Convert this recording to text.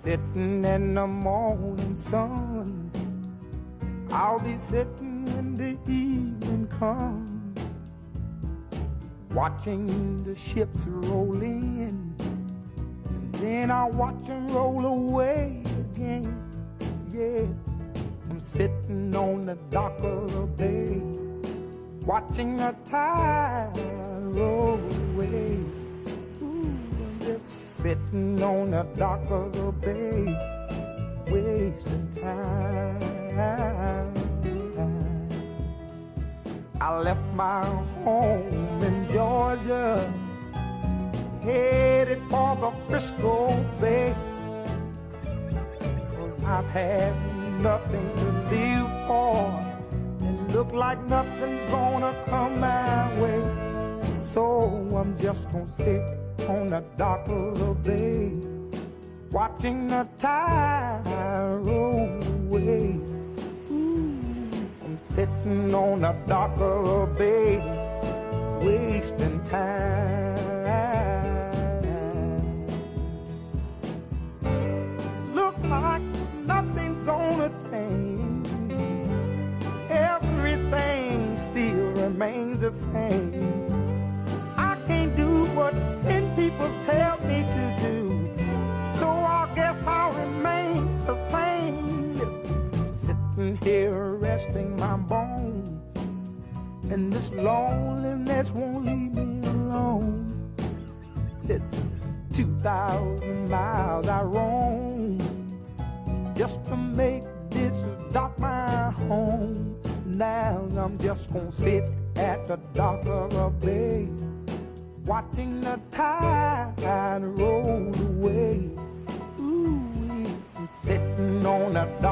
sitting in the morning sun. I'll be sitting when the evening comes, watching the ships roll in, and then I'll watch them roll away again. Yeah, I'm sitting on the dock of the bay, watching the tide roll away. Ooh, I'm just sitting on the dock of the bay, wasting time. I left my home in Georgia, headed for the Frisco Bay, 'cause I've had nothing to live for, and look like nothing's gonna come my way. So I'm just gonna sit on the dock of the bay, watching the tide roll away. I'm sitting on the dock of the bay, wasting time. Look like nothing's gonna change, everything still remains the same. I can't do what 10 people tell me to do, so I guess I'll remain the same. Listen, sitting here resting my bones, and this loneliness won't leave me alone. Listen, 2,000 miles I roam just to make this dock my home. Now I'm just gonna sit at the dock of the bay, watching the tide roll away. Ooh, I'm sitting on the dock